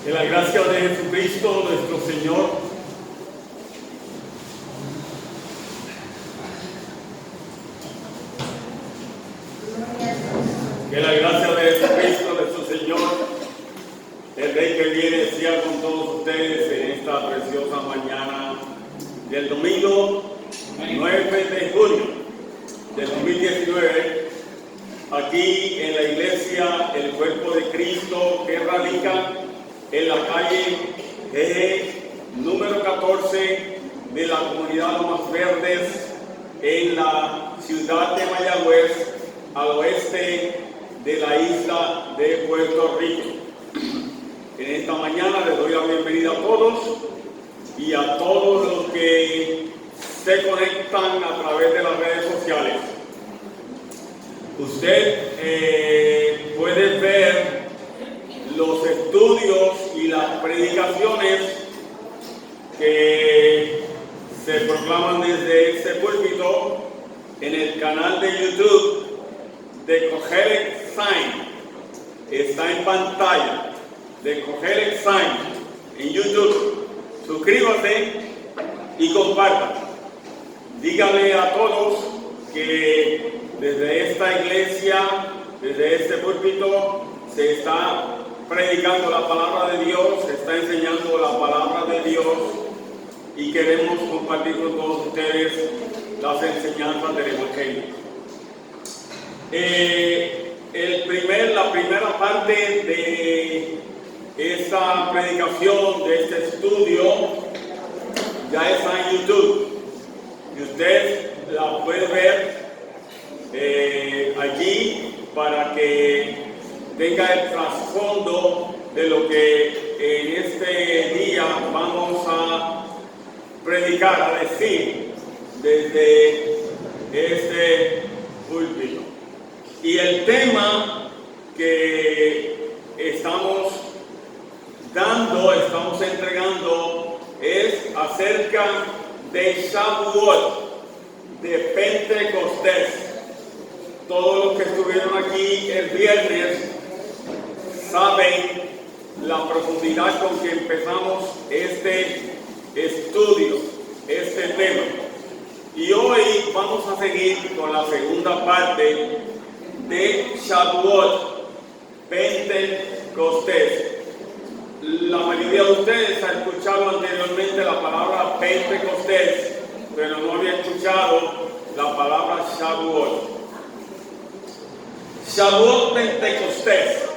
Que la gracia de Jesucristo, nuestro Señor, que la gracia de Jesucristo, nuestro Señor, el Rey que viene, sea con todos ustedes en esta preciosa mañana del domingo 9 de junio del 2019, aquí en la iglesia, el cuerpo de Cristo, que radica en la calle número 14 de la comunidad Lomas Verdes, en la ciudad de Mayagüez, al oeste de la isla de Puerto Rico. En esta mañana les doy la bienvenida a todos y a todos los que se conectan a través de las redes sociales. Usted puede ver los estudios y las predicaciones que se proclaman desde este púlpito en el canal de YouTube de Kohelet Sign. Está en pantalla de Kohelet Sign en YouTube. Suscríbase y comparta. Dígale a todos que desde esta iglesia, desde este púlpito, se está predicando la palabra de Dios, se está enseñando la palabra de Dios y queremos compartir con todos ustedes las enseñanzas del Evangelio. La primera parte de esta predicación, de este estudio, ya está en YouTube y usted la puede ver allí para que tenga el trasfondo de lo que en este día vamos a predicar, a decir desde este púlpito. Y el tema que estamos entregando es acerca de Shavuot, de Pentecostés. Todos los que estuvieron aquí el viernes saben la profundidad con que empezamos este estudio, este tema. Y hoy vamos a seguir con la segunda parte de Shavuot, Pentecostés. La mayoría de ustedes ha escuchado anteriormente la palabra Pentecostés, pero no había escuchado la palabra Shavuot. Shavuot Pentecostés.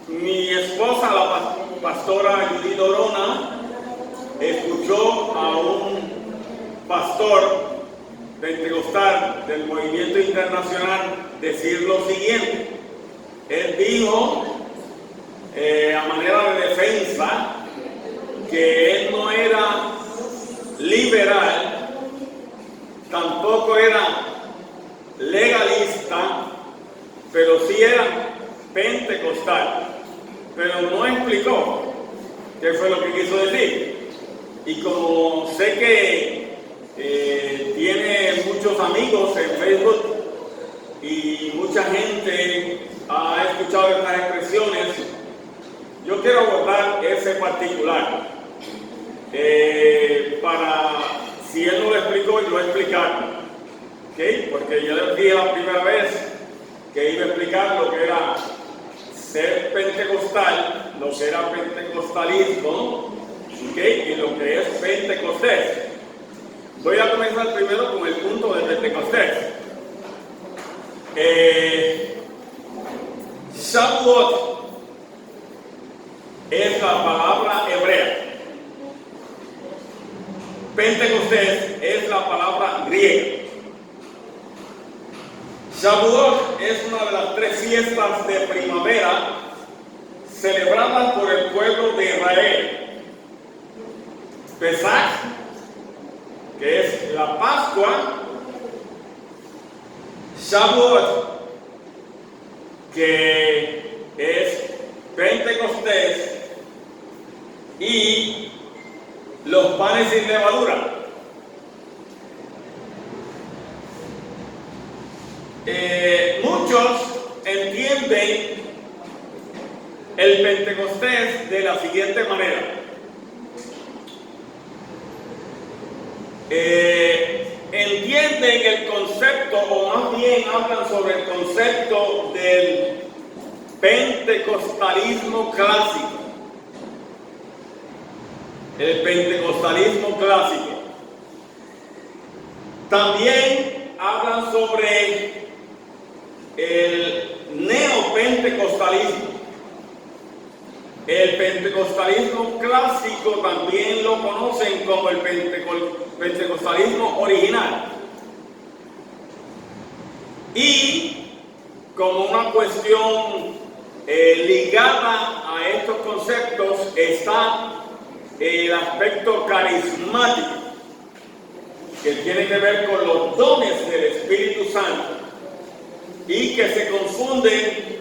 Mi esposa, la pastora Judith Orona, escuchó a un pastor pentecostal del movimiento internacional decir lo siguiente. Él dijo, a manera de defensa, que él no era liberal, tampoco era legalista, pero sí era pentecostal. Pero no explicó qué fue lo que quiso decir. Y como sé que tiene muchos amigos en Facebook y mucha gente ha escuchado estas expresiones, yo quiero abordar ese particular para, si él no lo explicó, yo explicarlo, ¿okay? Porque yo les dije la primera vez que iba a explicar lo que era ser pentecostal, lo que era pentecostalismo, ¿okay? Y lo que es Pentecostés. Voy a comenzar primero con el punto de Pentecostés. Shavuot es la palabra hebrea. Pentecostés es la palabra griega. Shavuot es una de las 3 fiestas de primavera celebradas por el pueblo de Israel. Pesach, que es la Pascua. Shavuot, que es Pentecostés, y los panes sin levadura. Muchos entienden el Pentecostés de la siguiente manera. Entienden el concepto, o más bien hablan sobre el concepto del pentecostalismo clásico. El pentecostalismo clásico. También hablan sobre el neopentecostalismo. El pentecostalismo clásico también lo conocen como el pentecostalismo original. Y como una cuestión ligada a estos conceptos está el aspecto carismático, que tiene que ver con los dones del Espíritu Santo y que se confunden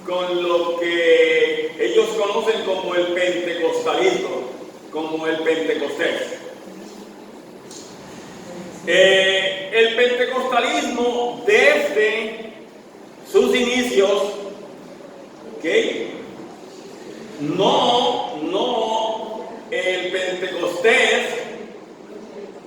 con lo que ellos conocen como el pentecostalismo, como el Pentecostés. El pentecostalismo desde sus inicios, no el Pentecostés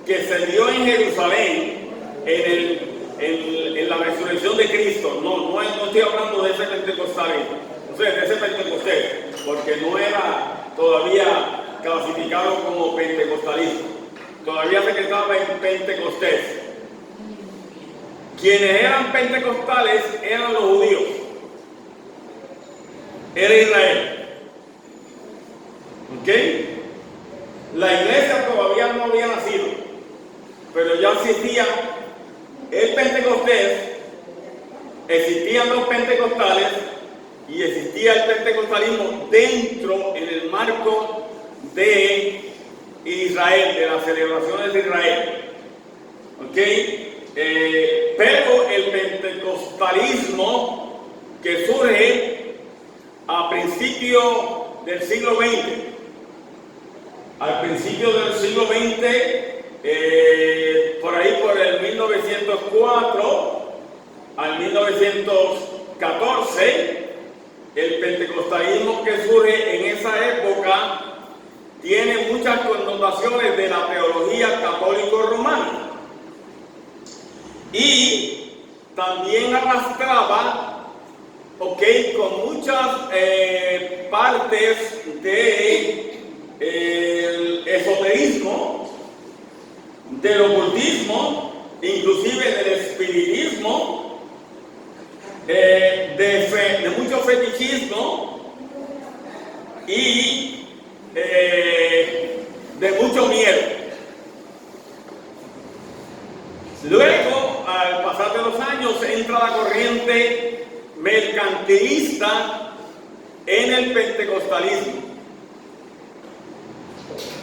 que se dio en Jerusalén en la resurrección de Cristo, no estoy hablando de ese pentecostalismo, de ese Pentecostés, porque no era todavía clasificado como pentecostalismo, todavía se quedaba en Pentecostés. Quienes eran pentecostales eran los judíos, era Israel. La iglesia todavía no había nacido, pero ya existía el Pentecostés, existían los pentecostales y existía el pentecostalismo dentro, en el marco de Israel, de las celebraciones de Israel. Pero el pentecostalismo que surge a principio del siglo XX, al principio del siglo XX, por ahí por el 1904 al 1914, el pentecostalismo que surge en esa época tiene muchas connotaciones de la teología católico-romana y también arrastraba, con muchas partes del esoterismo, del ocultismo, inclusive del espiritismo, de mucho fetichismo y de mucho miedo. Luego, al pasar de los años, entra la corriente mercantilista en el pentecostalismo.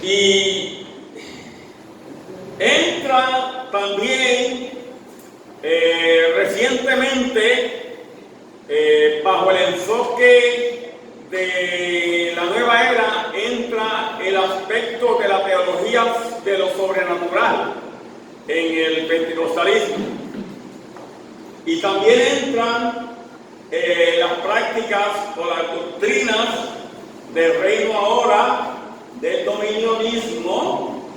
Y entra también recientemente bajo el enfoque de la nueva era, entra el aspecto de la teología de lo sobrenatural en el pentecostalismo. Y también entran las prácticas o las doctrinas del reino ahora, del dominionismo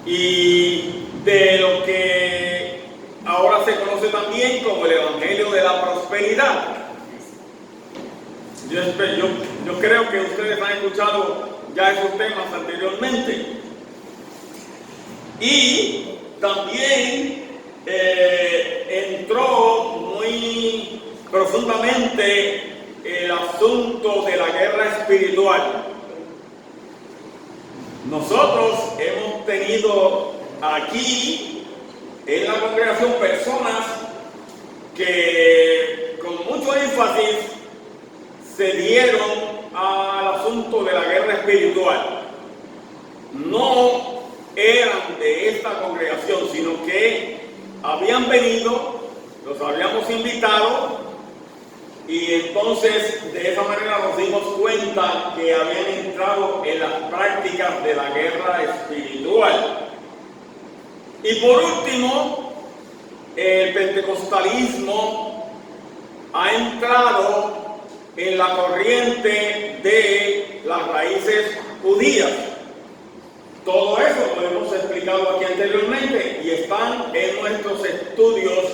y de lo que ahora se conoce también como el evangelio de la prosperidad. Yo creo que ustedes han escuchado ya esos temas anteriormente. Y también entró muy profundamente el asunto de la guerra espiritual. Nosotros hemos tenido aquí en la congregación personas que con mucho énfasis se dieron al asunto de la guerra espiritual. No eran de esta congregación, sino que habían venido, los habíamos invitado Y entonces de esa manera nos dimos cuenta que habían entrado en las prácticas de la guerra espiritual. Y por último, el pentecostalismo ha entrado en la corriente de las raíces judías. Todo eso lo hemos explicado aquí anteriormente y están en nuestros estudios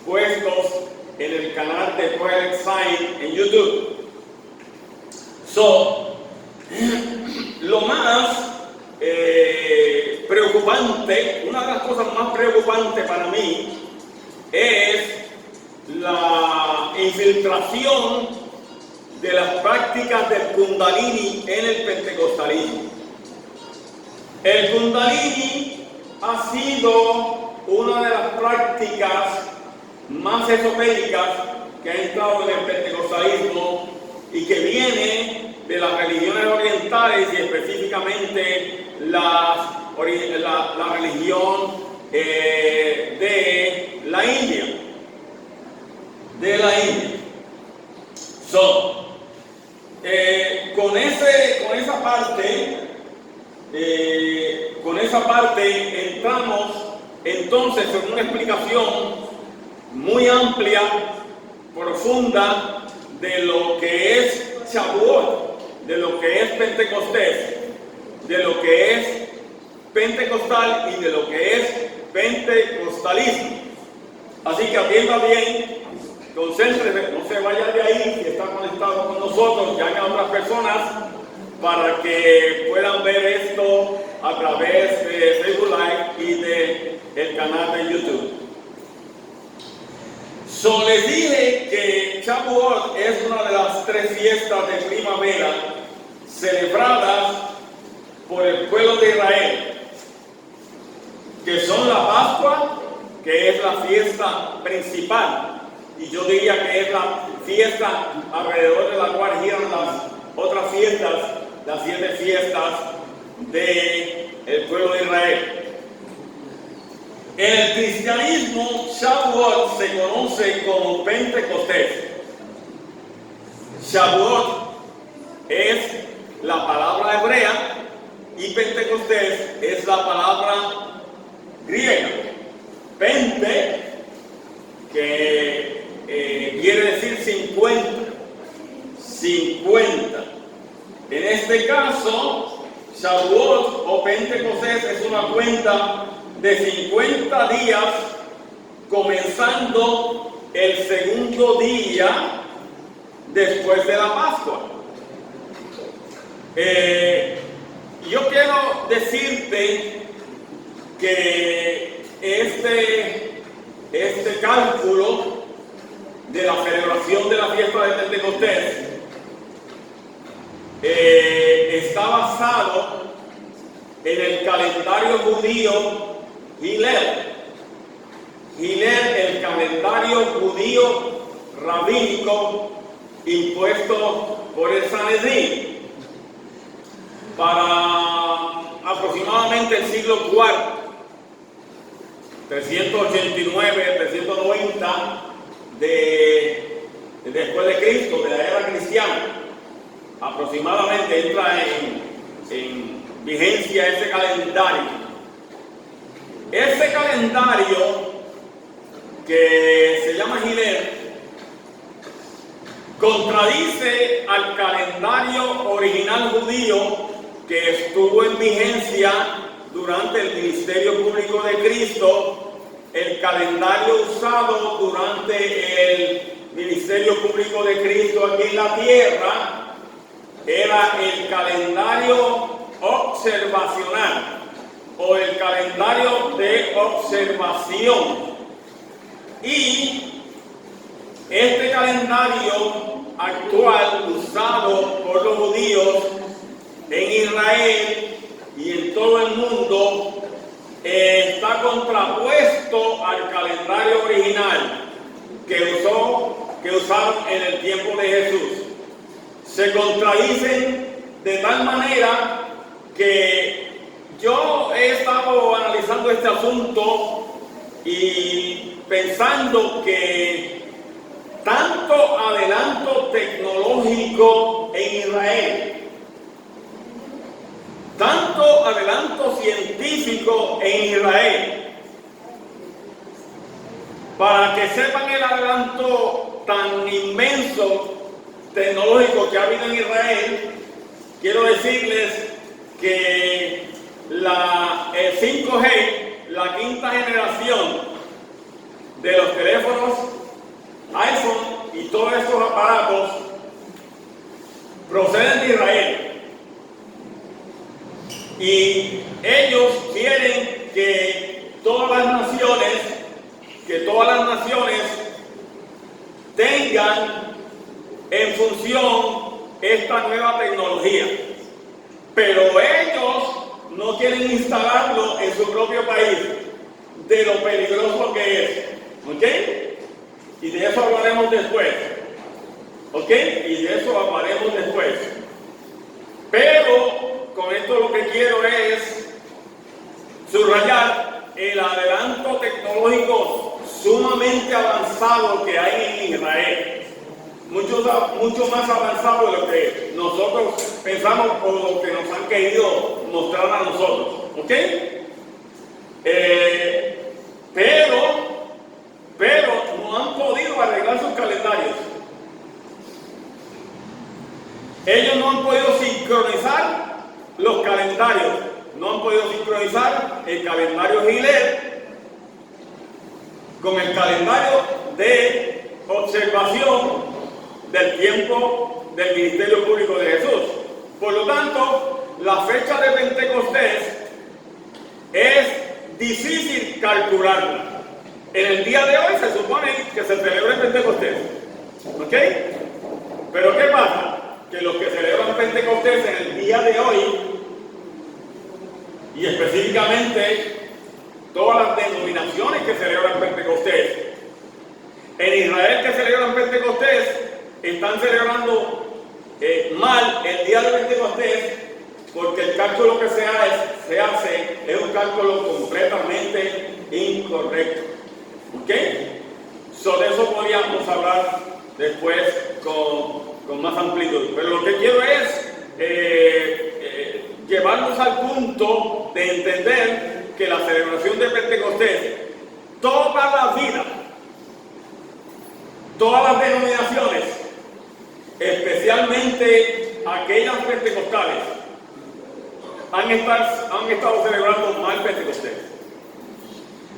puestos en el canal de Kohelet Sign en YouTube. Lo más preocupante, una de las cosas más preocupantes para mí es la infiltración de las prácticas del Kundalini en el pentecostalismo. El Kundalini ha sido una de las prácticas más esotéricas que ha entrado en el pentecostalismo y que viene de las religiones orientales y específicamente la religión de la India. Con esa parte entramos entonces en una explicación muy amplia, profunda, de lo que es Shavuot, de lo que es Pentecostés, de lo que es pentecostal y de lo que es pentecostalismo. Así que atienda bien, concéntrese, no se vaya de ahí, si está conectado con nosotros, llame a otras personas para que puedan ver esto a través de Facebook Live y del canal de YouTube. Les dije que Shavuot es una de las 3 fiestas de primavera celebradas por el pueblo de Israel, que son la Pascua, que es la fiesta principal, y yo diría que es la fiesta alrededor de la cual giran las otras fiestas, las 7 fiestas del pueblo de Israel. En el cristianismo, Shavuot se conoce como Pentecostés. Shavuot es la palabra hebrea y Pentecostés es la palabra griega. Pente, que quiere decir 50. 50. En este caso, Shavuot o Pentecostés es una cuenta de 50 días, comenzando el segundo día después de la Pascua. Yo quiero decirte que este cálculo de la celebración de la fiesta de Pentecostés está basado en el calendario judío Hillel, el calendario judío rabínico impuesto por el Sanedrín para aproximadamente el siglo IV, 389, 390 después de Cristo, de la era cristiana. Aproximadamente entra en vigencia ese calendario. Ese calendario, que se llama Hillel, contradice al calendario original judío que estuvo en vigencia durante el ministerio público de Cristo. El calendario usado durante el ministerio público de Cristo aquí en la tierra era el calendario observacional o el calendario de observación. Y este calendario actual usado por los judíos en Israel y en todo el mundo está contrapuesto al calendario original que usaron en el tiempo de Jesús. Se contradicen de tal manera que yo he estado analizando este asunto y pensando que tanto adelanto tecnológico en Israel, tanto adelanto científico en Israel. Para que sepan el adelanto tan inmenso tecnológico que ha habido en Israel, quiero decirles que el 5G, la quinta generación de los teléfonos iPhone y todos estos aparatos proceden de Israel. Y ellos quieren que todas las naciones tengan en función esta nueva tecnología. Pero ellos no quieren instalarlo en su propio país, de lo peligroso que es. ¿Ok? Y de eso hablaremos después. ¿Ok? Y de eso hablaremos después. Pero con esto lo que quiero es subrayar el adelanto tecnológico sumamente avanzado que hay en Israel. Mucho más avanzado de lo que nosotros pensamos o lo que nos han querido mostrar a nosotros. ¿Ok? Pero no han podido arreglar sus calendarios. Ellos no han podido sincronizar los calendarios. No han podido sincronizar el calendario Gilel con el calendario de observación del tiempo del ministerio público de Jesús. Por lo tanto, la fecha de Pentecostés es difícil calcularla. En el día de hoy se supone que se celebra Pentecostés. ¿Ok? Pero ¿qué pasa? Que los que celebran Pentecostés en el día de hoy, y específicamente todas las denominaciones que celebran Pentecostés, en Israel que celebran Pentecostés, están celebrando mal el día de Pentecostés, porque el cálculo que se hace es un cálculo completamente incorrecto. ¿Ok? Sobre eso podríamos hablar después con más amplitud. Pero lo que quiero es llevarnos al punto de entender que la celebración de Pentecostés, toda la vida, todas las denominaciones, especialmente aquellas pentecostales, han estado celebrando mal Pentecostés.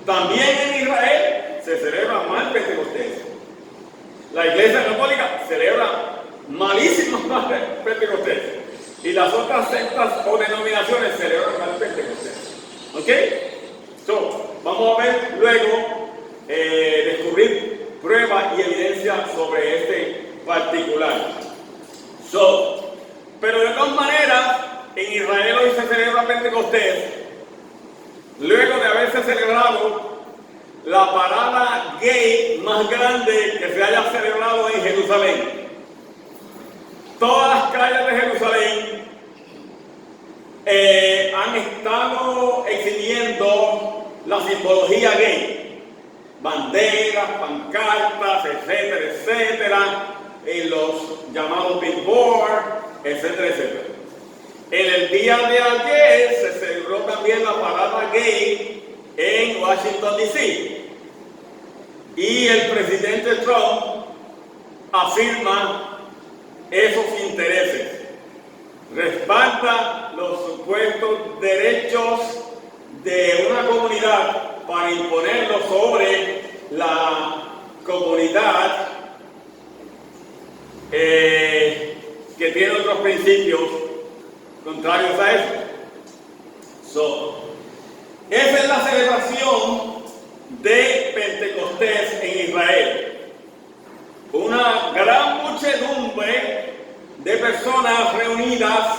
También en Israel se celebra mal Pentecostés. La Iglesia Católica celebra malísimos mal Pentecostés. Y las otras sectas o denominaciones celebran mal Pentecostés. ¿Ok? Vamos a ver luego, descubrir pruebas y evidencia sobre este particular. Pero de todas maneras, en Israel hoy se celebra Pentecostés, luego de haberse celebrado la parada gay más grande que se haya celebrado en Jerusalén. Todas las calles de Jerusalén han estado exhibiendo la simbología gay, banderas, pancartas, etcétera, etcétera, en los llamados billboards, etcétera, etcétera. En el día de ayer se celebró también la parada gay en Washington, D.C. Y el presidente Trump afirma esos intereses, respalda los supuestos derechos de una comunidad para imponerlos sobre la comunidad que tiene otros principios contrarios a eso. Esa es la celebración de Pentecostés en Israel. Una gran muchedumbre de personas reunidas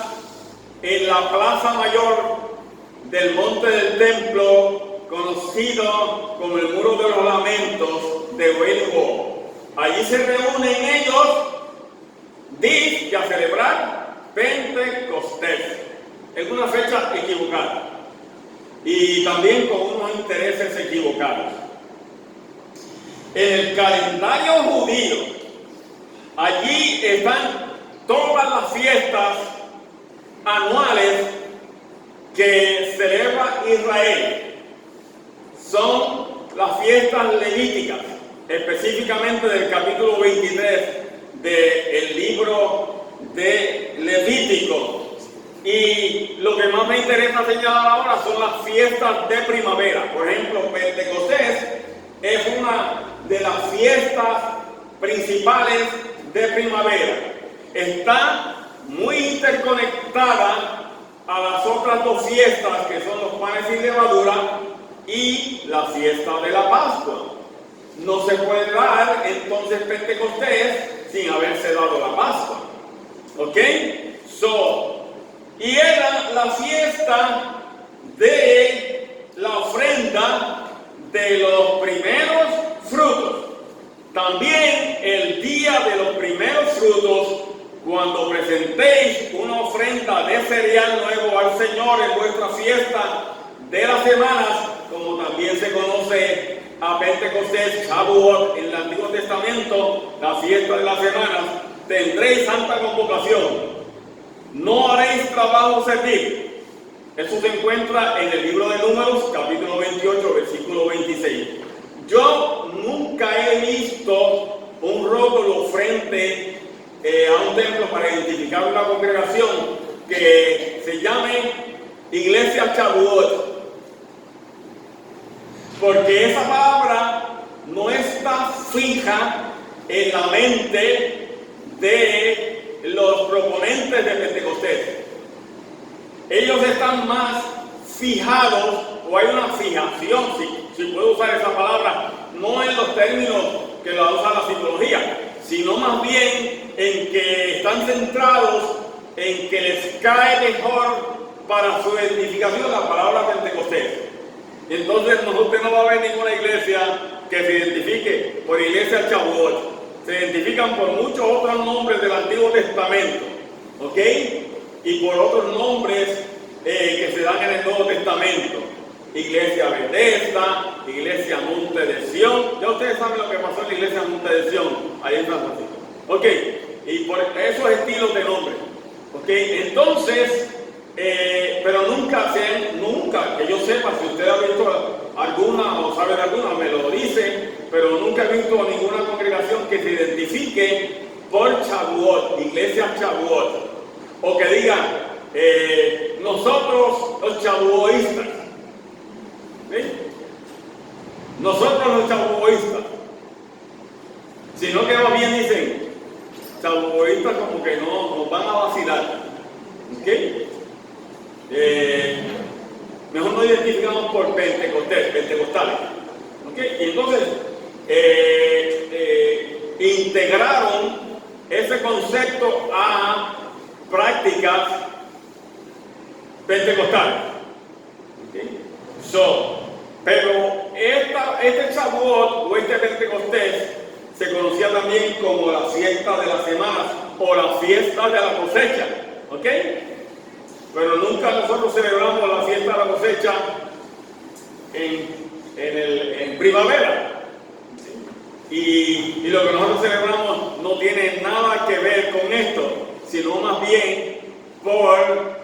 en la plaza mayor del monte del templo, conocido como el Muro de los Lamentos de Wailing Wall. Allí se reúnen ellos, dice, a celebrar Pentecostés. Es una fecha equivocada y también con unos intereses equivocados. En el calendario judío, Allí están todas las fiestas anuales que celebra Israel. Son las fiestas levíticas, específicamente del capítulo 23 del libro de Levítico. Y lo que más me interesa señalar ahora son las fiestas de primavera. Por ejemplo, Pentecostés es una de las fiestas principales de primavera. Está muy interconectada a las otras dos fiestas, que son los panes sin levadura y la fiesta de la Pascua. No se puede dar entonces Pentecostés sin haberse dado la Pascua. ¿Ok? Y era la fiesta de la ofrenda de los primeros frutos. También el día de los primeros frutos, cuando presentéis una ofrenda de cereal nuevo al Señor en vuestra fiesta de las semanas, como también se conoce a Pentecostés, Shavuot en el Antiguo Testamento, la fiesta de las semanas, tendréis santa convocación. No haréis trabajo servil. Eso se encuentra en el libro de Números, capítulo 28, versículo 26. Yo nunca he visto un rótulo frente a un templo para identificar una congregación que se llame Iglesia Shavuot, porque esa palabra no está fija en la mente de los proponentes de Pentecostés. Ellos están más fijados, o hay una fijación, si puedo usar esa palabra, no en los términos que la usa la psicología, sino más bien en que están centrados en que les cae mejor para su identificación la palabra Pentecostés. Y entonces usted no va a ver ninguna iglesia que se identifique por Iglesia Shavuot. Se identifican por muchos otros nombres del Antiguo Testamento, ¿ok? Y por otros nombres que se dan en el Nuevo Testamento. Iglesia Bethesda, Iglesia Monte de Sión. Ya ustedes saben lo que pasó en la Iglesia Monte de Sión, ahí en San Francisco. ¿Ok? Y por esos estilos de nombre. ¿Ok? Entonces, pero nunca, que yo sepa, si usted ha visto alguna o sabe de alguna, me lo dice, pero nunca he visto ninguna congregación que se identifique por Shavuot, Iglesia Shavuot, o que diga, nosotros los chavuoístas, ¿sí? Nosotros los chavuoístas, sino que más bien dicen, chavuoístas como que no nos van a vacilar, ¿ok? Mejor nos identificamos por pentecostales, ¿ok? Y entonces integraron ese concepto a prácticas pentecostales. ¿Okay? Pero este Shavuot o este Pentecostés se conocía también como la fiesta de las semanas o la fiesta de la cosecha. ¿Ok? Pero nunca nosotros celebramos la fiesta de la cosecha en primavera. Y lo que nosotros celebramos no tiene nada que ver con esto, sino más bien por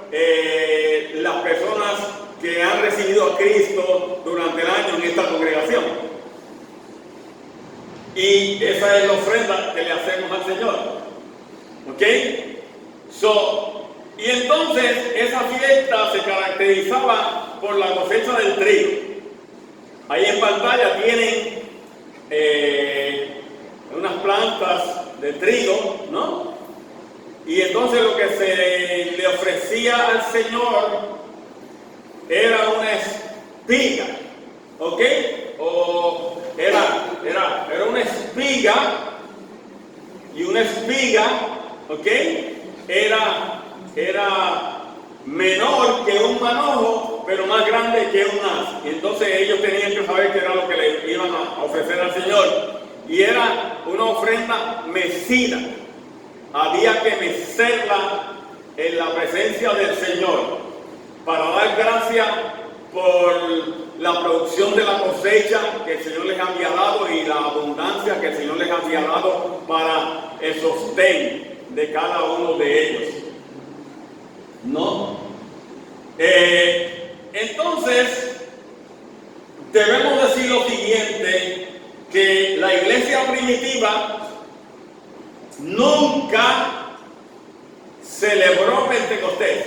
las personas que han recibido a Cristo durante el año en esta congregación. Y esa es la ofrenda que le hacemos al Señor. ¿Ok? Y entonces esa fiesta se caracterizaba por la cosecha del trigo. Ahí en pantalla tienen unas plantas de trigo, ¿no? Y entonces lo que se le ofrecía al Señor era una espiga, ¿ok? O era una espiga, y una espiga, ¿ok? Era menor que un manojo, pero más grande que un haz. Y entonces ellos tenían que saber qué era lo que le iban a ofrecer al Señor. Y era una ofrenda mecida. Había que mecerla en la presencia del Señor para dar gracias por la producción de la cosecha que el Señor les había dado y la abundancia que el Señor les había dado para el sostén de cada uno de ellos. ¿No? Entonces, debemos decir lo siguiente, que la iglesia primitiva nunca celebró Pentecostés.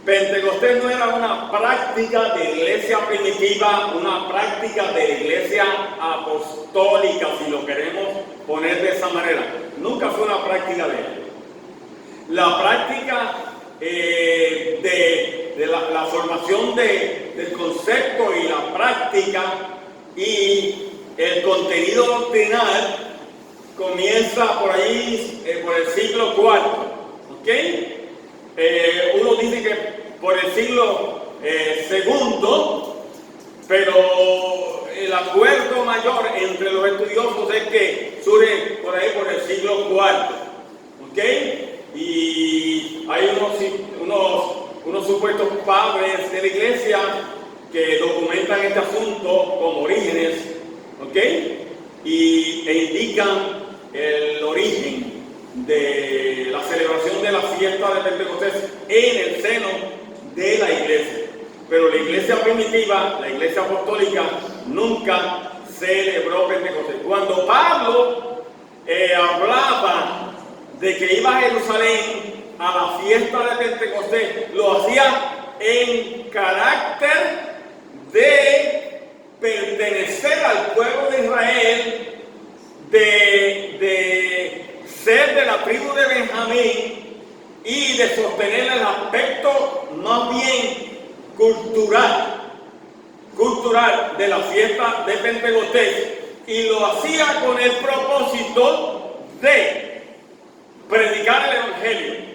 Pentecostés no era una práctica de iglesia primitiva, una práctica de iglesia apostólica, si lo queremos poner de esa manera. Nunca fue una práctica de ella. La práctica de la formación del concepto y la práctica y el contenido doctrinal comienza por ahí, por el siglo IV. ¿Ok? Uno dice que por el siglo II, pero el acuerdo mayor entre los estudiosos es que surge por ahí por el siglo IV. ¿Ok? Y hay unos supuestos padres de la iglesia que documentan este asunto como Orígenes, ¿ok? E indican el origen de la celebración de la fiesta de Pentecostés en el seno de la iglesia. Pero la iglesia primitiva, la iglesia apostólica, nunca celebró Pentecostés. Cuando Pablo hablaba de que iba a Jerusalén a la fiesta de Pentecostés, lo hacía en carácter de pertenecer al pueblo de Israel, de ser de la tribu de Benjamín y de sostener el aspecto más bien cultural de la fiesta de Pentecostés, y lo hacía con el propósito de predicar el evangelio.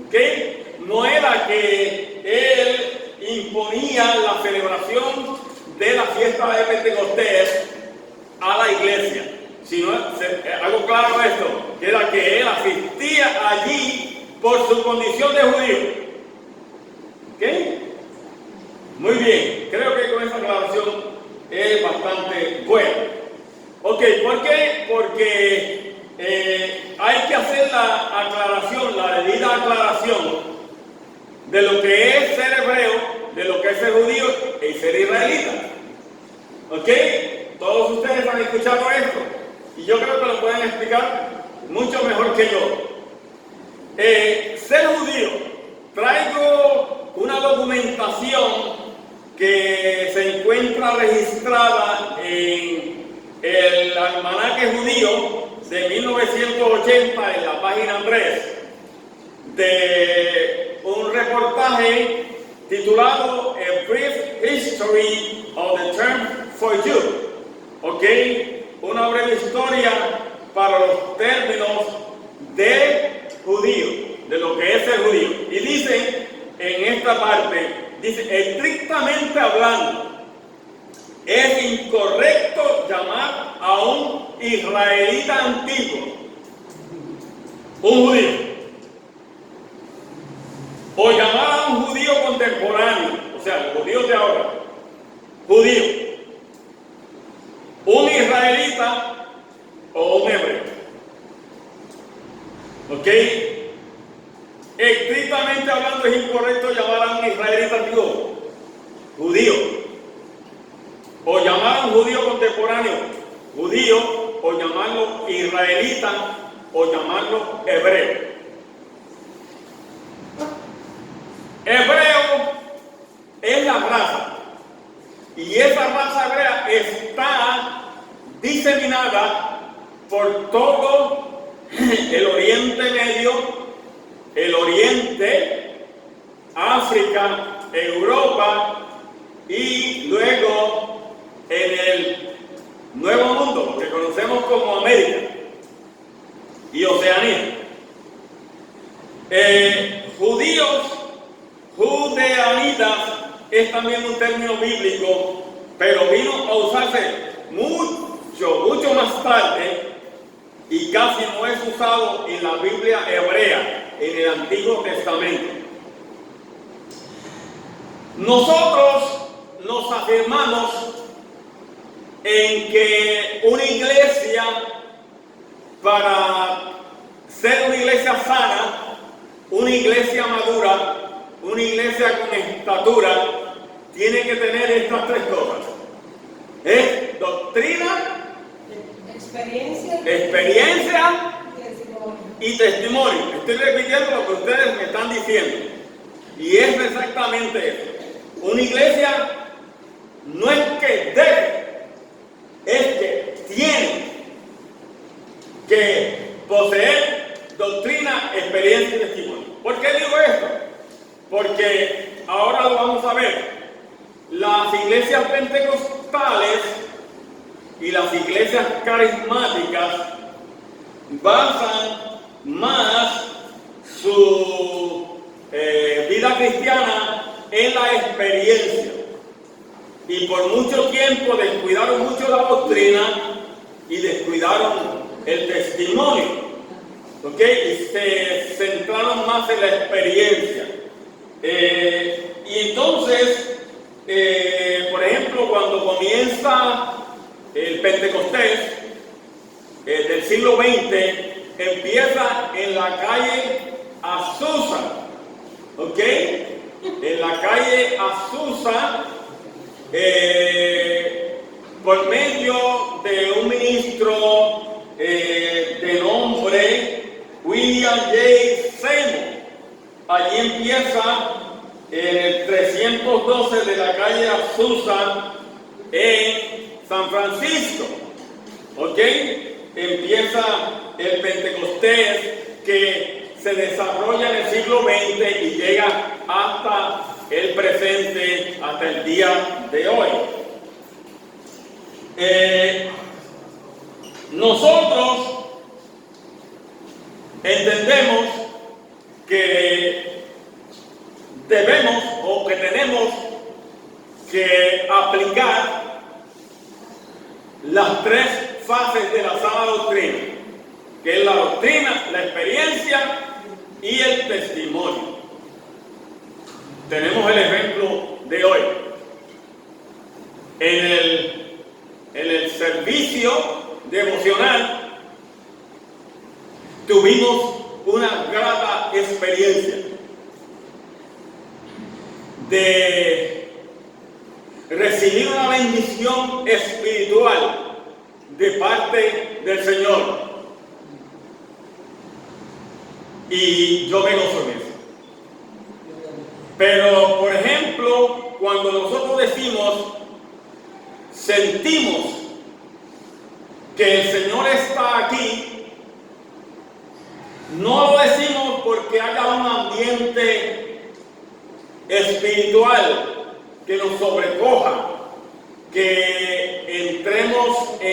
¿Okay? No era que él imponía la celebración de la fiesta de Pentecostés a la iglesia, sino, hago claro esto, que era que él asistía allí por su condición de judío. ¿Ok? Muy bien, creo que con esa aclaración es bastante buena. Ok, ¿por qué? Porque hay que hacer la aclaración, la debida aclaración de lo que es ser hebreo, de lo que es ser judío y ser israelita. ¿Ok? Todos ustedes han escuchado esto y yo creo que lo pueden explicar mucho mejor que yo. Ser judío, traigo una documentación que se encuentra registrada en el almanaque judío de 1980 en la página 3 de un reportaje titulado A Brief History of the Term for Jew. ¿Ok? Una breve historia para los términos de judío, de lo que es el judío. Y dice en esta parte, dice, estrictamente hablando, es incorrecto llamar a un israelita antiguo un judío, o llamar a un judío contemporáneo, o sea, los judíos de ahora, judío, un israelita o un hebreo. ¿Ok? Estrictamente hablando es incorrecto llamar a un israelita antiguo judío, o llamar a un judío contemporáneo judío, o llamarlo israelita, o llamarlo hebreo. Hebreo es la raza, y esa raza hebrea está diseminada por todo el Oriente Medio, el Oriente, África, Europa, y luego en el Nuevo Mundo, lo que conocemos como América y Oceanía. Judíos, judeanitas, es también un término bíblico, pero vino a usarse mucho más tarde y casi no es usado en la Biblia hebrea, en el Antiguo Testamento. Nosotros nos afirmamos en que una iglesia, para ser una iglesia sana, una iglesia madura, una iglesia con estatura, tiene que tener estas tres cosas. Es doctrina, experiencia y testimonio. Estoy repitiendo lo que ustedes me están diciendo. Y es exactamente eso. Una iglesia no es que debe, es que tiene que poseer doctrina, experiencia y testimonio. ¿Por qué digo esto? Porque ahora lo vamos a ver. Las iglesias pentecostales y las iglesias carismáticas basan más su vida cristiana en la experiencia. Y por mucho tiempo descuidaron mucho la doctrina y descuidaron el testimonio. ¿Ok? Y se centraron más en la experiencia. Y entonces, por ejemplo, cuando comienza el Pentecostés del siglo XX, empieza en la calle Azusa. ¿Ok? En la calle Azusa, por medio de un ministro de nombre William J. Seymour. Allí empieza en el 312 de la calle Azusa en San Francisco. ¿Ok? Empieza el Pentecostés que se desarrolla en el siglo XX y llega hasta el presente, hasta el día de hoy. Nosotros entendemos que debemos o que tenemos que aplicar las tres fases de la sana doctrina, que es la doctrina, la experiencia y el testimonio. Tenemos el ejemplo de hoy. En el servicio devocional tuvimos una grata experiencia de recibir una bendición espiritual de parte del Señor. Y yo me gozo en eso. Pero, por ejemplo, cuando nosotros decimos, sentimos que el Señor está aquí, no lo decimos porque haya un ambiente espiritual que nos sobrecoja, que entremos en